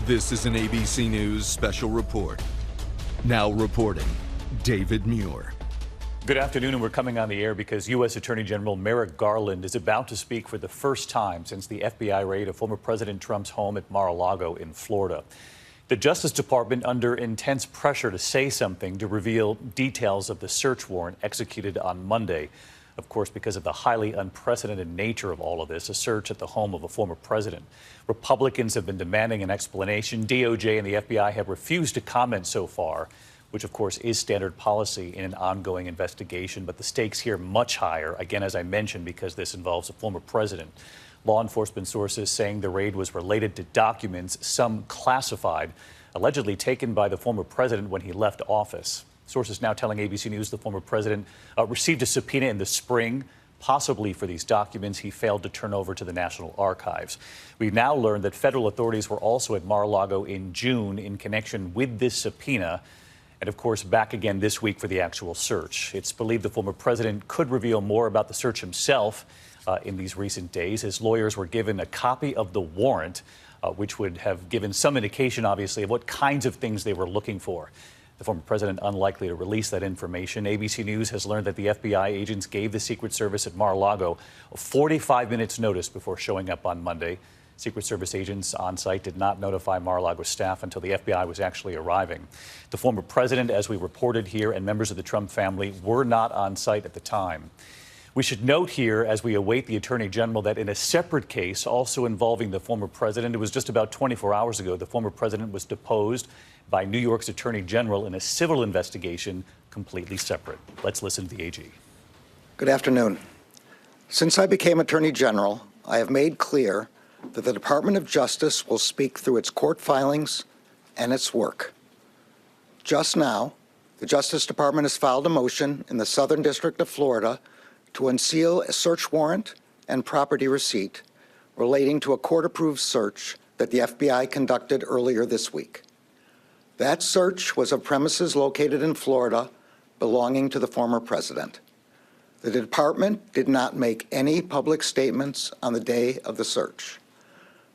This is an ABC News special report. Now reporting, David Muir. Good afternoon, and we're coming on the air because U.S. Attorney General Merrick Garland is about to speak for the first time since the FBI raid of former President Trump's home at Mar-A-Lago in Florida. The Justice Department under intense pressure to say something to reveal details of the search warrant executed on Monday. Of course, because of the highly unprecedented nature of all of this, a search at the home of a former president. Republicans have been demanding an explanation. DOJ and the FBI have refused to comment so far, which of course is standard policy in an ongoing investigation. But the stakes here much higher, again, as I mentioned, because this involves a former president. Law enforcement sources saying the raid was related to documents, some classified, allegedly taken by the former president when he left office. Sources now telling ABC News the former president received a subpoena in the spring, possibly for these documents he failed to turn over to the National Archives. We've now learned that federal authorities were also at Mar-A-Lago in June in connection with this subpoena, and of course back again this week for the actual search. It's believed the former president could reveal more about the search himself in these recent days. His lawyers were given a copy of the warrant, which would have given some indication, obviously, of what kinds of things they were looking for. The former president unlikely to release that information. ABC News has learned that the FBI agents gave the Secret Service at Mar-a-Lago 45 minutes notice before showing up on Monday. Secret Service agents on site did not notify Mar-a-Lago staff until the FBI was actually arriving. The former president, as we reported here, and members of the Trump family were not on site at the time. We should note here, as we await the Attorney General, that in a separate case also involving the former president, it was just about 24 hours ago, the former president was deposed by New York's Attorney General in a civil investigation completely separate. Let's listen to the AG. Good afternoon. Since I became Attorney General, I have made clear that the Department of Justice will speak through its court filings and its work. Just now, the Justice Department has filed a motion in the Southern District of Florida to unseal a search warrant and property receipt relating to a court-approved search that the FBI conducted earlier this week. That search was of premises located in Florida belonging to the former president. The department did not make any public statements on the day of the search.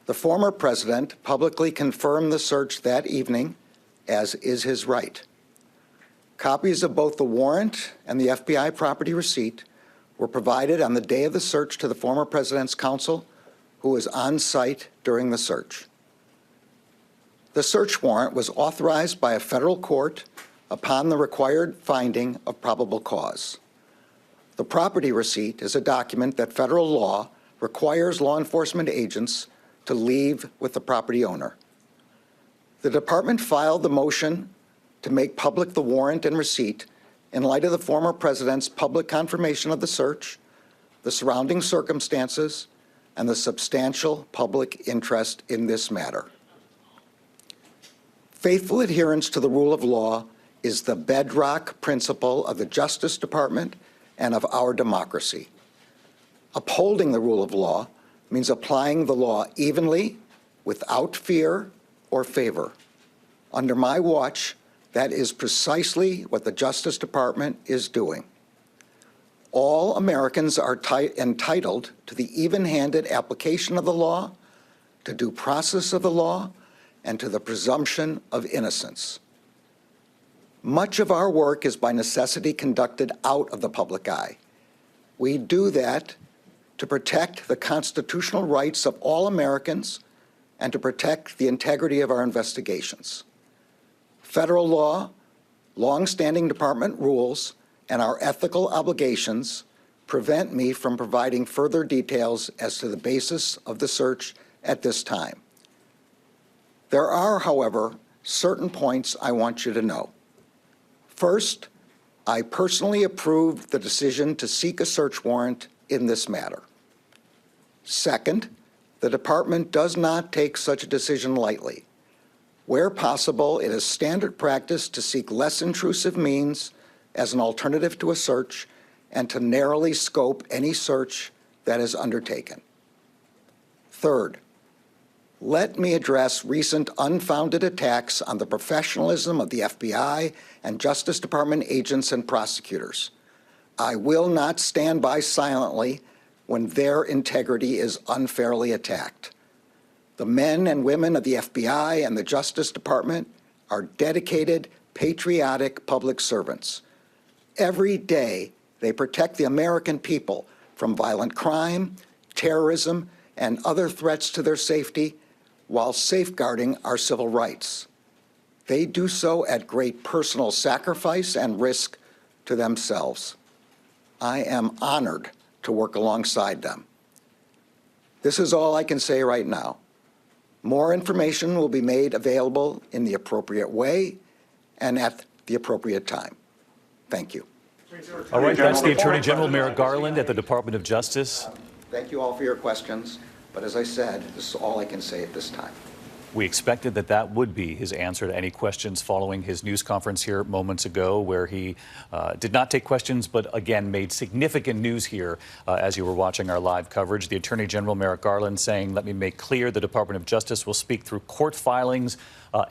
The former president publicly confirmed the search that evening, as is his right. Copies of both the warrant and the FBI property receipt were provided on the day of the search to the former president's counsel, who was on site during the search. The search warrant was authorized by a federal court upon the required finding of probable cause. The property receipt is a document that federal law requires law enforcement agents to leave with the property owner. The department filed the motion to make public the warrant and receipt in light of the former president's public confirmation of the search, the surrounding circumstances, and the substantial public interest in this matter. Faithful adherence to the rule of law is the bedrock principle of the Justice Department and of our democracy. Upholding the rule of law means applying the law evenly, without fear or favor. Under my watch, that is precisely what the Justice Department is doing. All Americans are entitled to the even-handed application of the law, to due process of the law, and to the presumption of innocence. Much of our work is by necessity conducted out of the public eye. We do that to protect the constitutional rights of all Americans and to protect the integrity of our investigations. Federal law, long-standing department rules, and our ethical obligations prevent me from providing further details as to the basis of the search at this time. There are, however, certain points I want you to know. First, I personally approved the decision to seek a search warrant in this matter. Second, the department does not take such a decision lightly. Where possible, it is standard practice to seek less intrusive means as an alternative to a search and to narrowly scope any search that is undertaken. Third, let me address recent unfounded attacks on the professionalism of the FBI and Justice Department agents and prosecutors. I will not stand by silently when their integrity is unfairly attacked. The men and women of the FBI and the Justice Department are dedicated, patriotic public servants. Every day, they protect the American people from violent crime, terrorism, and other threats to their safety while safeguarding our civil rights. They do so at great personal sacrifice and risk to themselves. I am honored to work alongside them. This is all I can say right now. More information will be made available in the appropriate way and at the appropriate time. Thank you. All right, that's the Attorney General Merrick Garland at the Department of Justice. Thank you all for your questions, but as I said, this is all I can say at this time. We expected that that would be his answer to any questions following his news conference here moments ago, where he did not take questions, but again made significant news here as you were watching our live coverage. The Attorney General Merrick Garland saying, "Let me make clear the Department of Justice will speak through court filings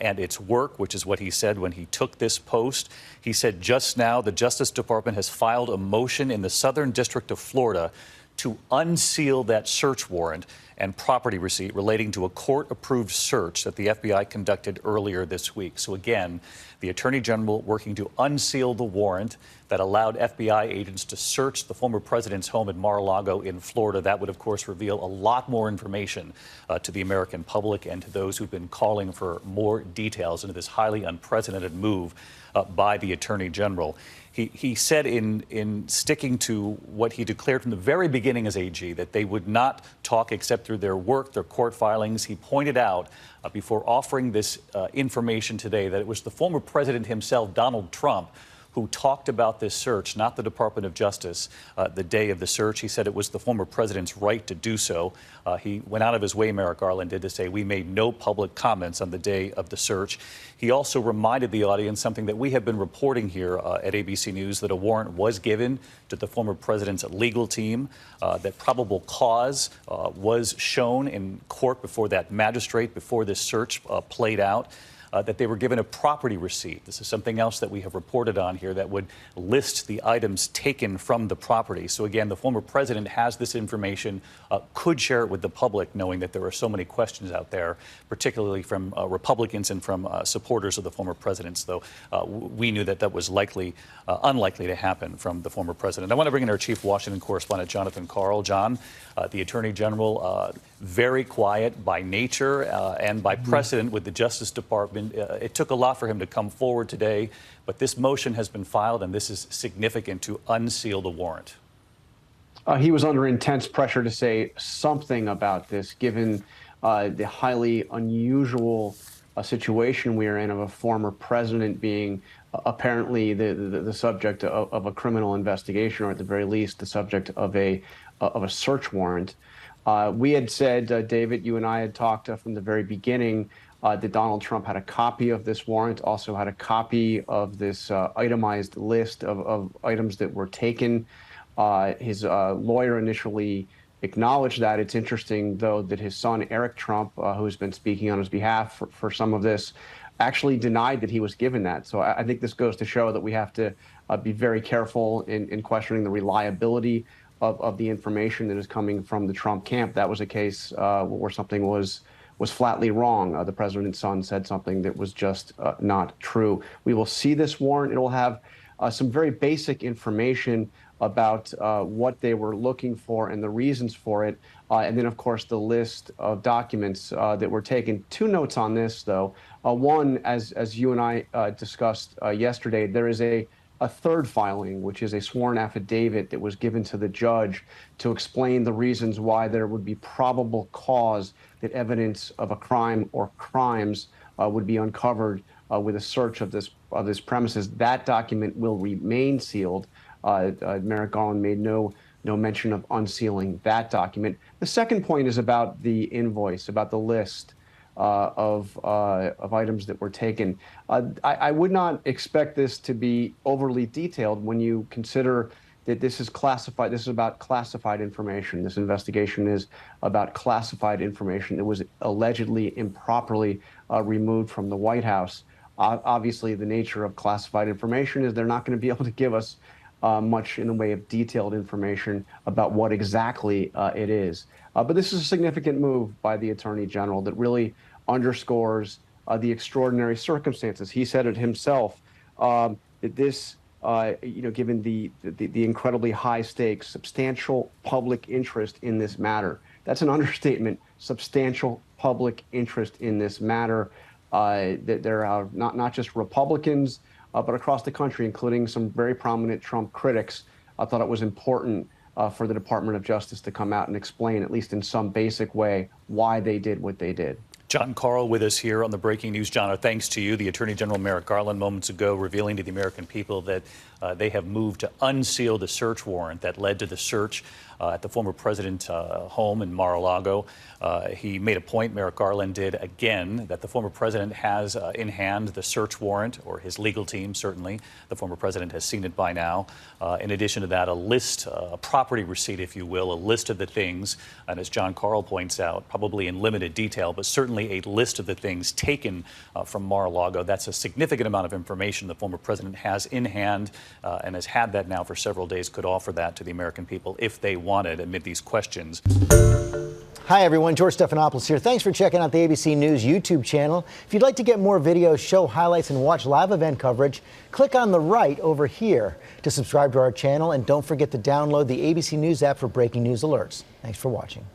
and its work," which is what he said when he took this post. He said just now the Justice Department has filed a motion in the Southern District of Florida to unseal that search warrant and property receipt relating to a court-approved search that the FBI conducted earlier this week. So again, the Attorney General working to unseal the warrant that allowed FBI agents to search the former president's home in Mar-A-Lago in Florida. That would, of course, reveal a lot more information to the American public and to those who've been calling for more details into this highly unprecedented move by the Attorney General. He said in sticking to what he declared from the very beginning as AG, that they would not talk except through their work, their court filings. He pointed out before offering this information today that it was the former president himself, Donald Trump, who talked about this search, not the Department of Justice, the day of the search. He said it was the former president's right to do so. He went out of his way, Merrick Garland did, to say we made no public comments on the day of the search. He also reminded the audience something that we have been reporting here at ABC News, that a warrant was given to the former president's legal team, that probable cause was shown in court before that magistrate, before this search played out. That they were given a property receipt. This is something else that we have reported on here that would list the items taken from the property. So again, the former president has this information, could share it with the public, knowing that there are so many questions out there, particularly from Republicans and from supporters of the former presidents, though we knew that that was unlikely to happen from the former president. I want to bring in our chief Washington correspondent, Jonathan Karl. John, the Attorney General, very quiet by nature and by precedent with the Justice Department. It took a lot for him to come forward today, but this motion has been filed, and this is significant to unseal the warrant. He was under intense pressure to say something about this, given the highly unusual situation we are in of a former president being apparently the subject of a criminal investigation, or at the very least the subject of a search warrant. We had said, David, you and I had talked from the very beginning that Donald Trump had a copy of this warrant, also had a copy of this itemized list of items that were taken. His lawyer initially acknowledged that. It's interesting, though, that his son, Eric Trump, who has been speaking on his behalf for some of this, actually denied that he was given that. So I think this goes to show that we have to be very careful in questioning the reliability of the information that is coming from the Trump camp. That was a case where something was flatly wrong. The president's son said something that was just not true. We will see this warrant. It will have some very basic information about what they were looking for and the reasons for it. And then, of course, the list of documents that were taken. Two notes on this, though. One, as you and I discussed yesterday, there is a third filing, which is a sworn affidavit that was given to the judge to explain the reasons why there would be probable cause that evidence of a crime or crimes would be uncovered with a search of this premises. That document will remain sealed. Merrick Garland made no mention of unsealing that document. The second point is about the invoice, about the list of items that were taken. I would not expect this to be overly detailed when you consider that this is classified. This is about classified information. This investigation is about classified information that was allegedly improperly removed from the White House. Obviously, the nature of classified information is they're not going to be able to give us much in the way of detailed information about what exactly it is. But this is a significant move by the Attorney General that really underscores the extraordinary circumstances. He said it himself, that this, given the incredibly high stakes, substantial public interest in this matter. That's an understatement. Substantial public interest in this matter. That there are not just Republicans, but across the country, including some very prominent Trump critics, thought it was important for the Department of Justice to come out and explain, at least in some basic way, why they did what they did. John Karl with us here on the Breaking News. John, our thanks to you. The Attorney General Merrick Garland moments ago revealing to the American people that they have moved to unseal the search warrant that led to the search at the former president's home in Mar-A-Lago. He made a point, Merrick Garland did again, that the former president has in hand the search warrant, or his legal team certainly. The former president has seen it by now. In addition to that, a list, a property receipt, if you will, a list of the things, and as John Karl points out, probably in limited detail, but certainly a list of the things taken from Mar-a-Lago. That's a significant amount of information the former president has in hand and has had that now for several days, could offer that to the American people if they wanted amid these questions. Hi, everyone. George Stephanopoulos here. Thanks for checking out the ABC News YouTube channel. If you'd like to get more videos, show highlights, and watch live event coverage, click on the right over here to subscribe to our channel. And don't forget to download the ABC News app for breaking news alerts. Thanks for watching.